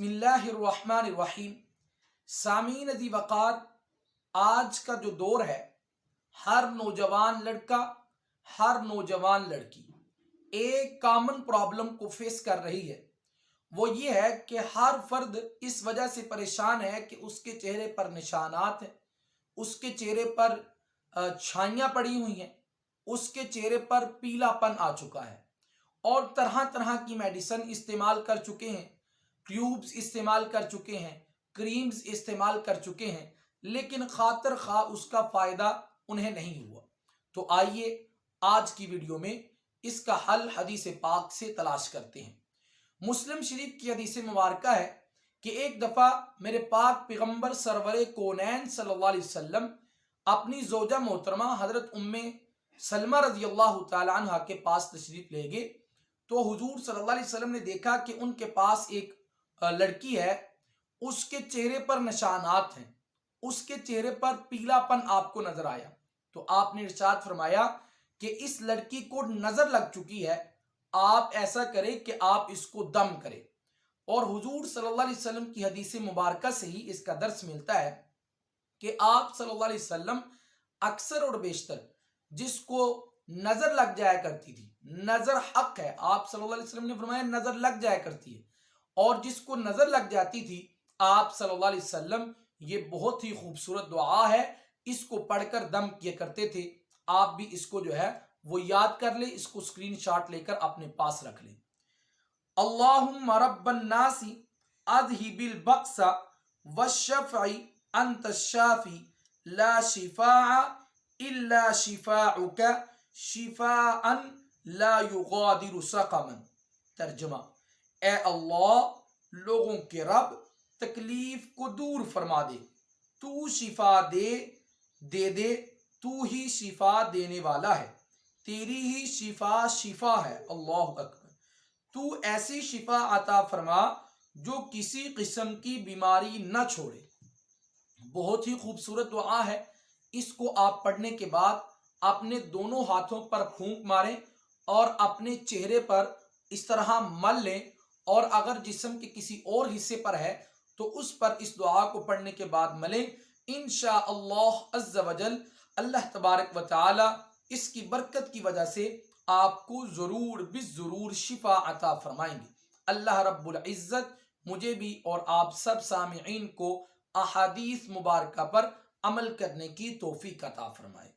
बिस्मिल्लाहिर्रहमानिर्रहीम। सामीन अज़ी वक़ार, आज का जो दौर है, हर नौजवान लड़का, हर नौजवान लड़की एक कॉमन प्रॉब्लम को फेस कर रही है। वो ये है कि हर फर्द इस वजह से परेशान है कि उसके चेहरे पर निशानात हैं, उसके चेहरे पर छाइयाँ पड़ी हुई हैं, उसके चेहरे पर पीलापन आ चुका है और तरह तरह की मेडिसिन इस्तेमाल कर चुके हैं, ट्यूब्स इस्तेमाल कर चुके हैं, क्रीम्स इस्तेमाल कर चुके हैं, लेकिन खातर खा उसका फ़ायदा उन्हें नहीं हुआ। तो आइए आज की वीडियो में इसका हल हदीस पाक से तलाश करते हैं। मुस्लिम शरीफ की हदीस मुबारक है कि एक दफ़ा मेरे पाक पैगम्बर सरवर कौनैन सल्लल्लाहु अलैहि वसल्लम अपनी ज़ौजा मोहतरमा हज़रत उम्मे सलमा रज़ी अल्लाह तआला अन्हा के पास तशरीफ़ ले गए। तो हुजूर सल्लल्लाहु अलैहि वसल्लम ने देखा कि उनके पास एक लड़की है, उसके चेहरे पर निशानात हैं, उसके चेहरे पर पीलापन आपको नजर आया। तो आपने इरशाद फरमाया कि इस लड़की को नजर लग चुकी है, आप ऐसा करें कि आप इसको दम करें। और हुजूर सल्लल्लाहु अलैहि वसल्लम की हदीस मुबारक से ही इसका दर्स मिलता है कि आप सल्लल्लाहु अलैहि वसल्लम अक्सर और बेशतर जिसको नजर लग जाया करती थी, नजर हक है, आप सल्लल्लाहु अलैहि वसल्लम ने फरमाया नजर लग जाया करती है, और जिसको नजर लग जाती थी आप सल्लल्लाहु अलैहि वसल्लम ये बहुत ही खूबसूरत दुआ है, इसको पढ़कर दम किया करते थे। आप भी इसको जो है वो याद कर ले, इसको स्क्रीनशॉट लेकर अपने पास रख ले। अल्लाहुम्मा रब्बन नासी अज़हिबिल बअसा वश्शफ़ई अंत शाफी ला शिफाअ इल्ला शिफाउका शिफाअन ला युगादिरु सक़मन। तर्जुमा, ए अल्लाह, लोगों के रब, तकलीफ को दूर फरमा दे, तू शिफा दे दे, तू ही शिफा देने वाला है, तेरी ही शिफा शिफा है। अल्लाह अकबर। तू ऐसी शिफा अता फरमा जो किसी किस्म की बीमारी न छोड़े। बहुत ही खूबसूरत दुआ है। इसको आप पढ़ने के बाद अपने दोनों हाथों पर फूंक मारें और अपने चेहरे पर इस तरह मल लें, और अगर जिस्म के किसी और हिस्से पर है तो उस पर इस दुआ को पढ़ने के बाद मलें। इंशाअल्लाह अज़्ज़ वजल अल्लाह तबारक व तआला इसकी बरकत की वजह से आपको ज़रूर बिज़रूर शिफा अता फरमाएंगे। अल्लाह रब्बुल इज़्ज़त मुझे भी और आप सब सामिईन को अहादीस मुबारका पर अमल करने की तौफीक अता फरमाए।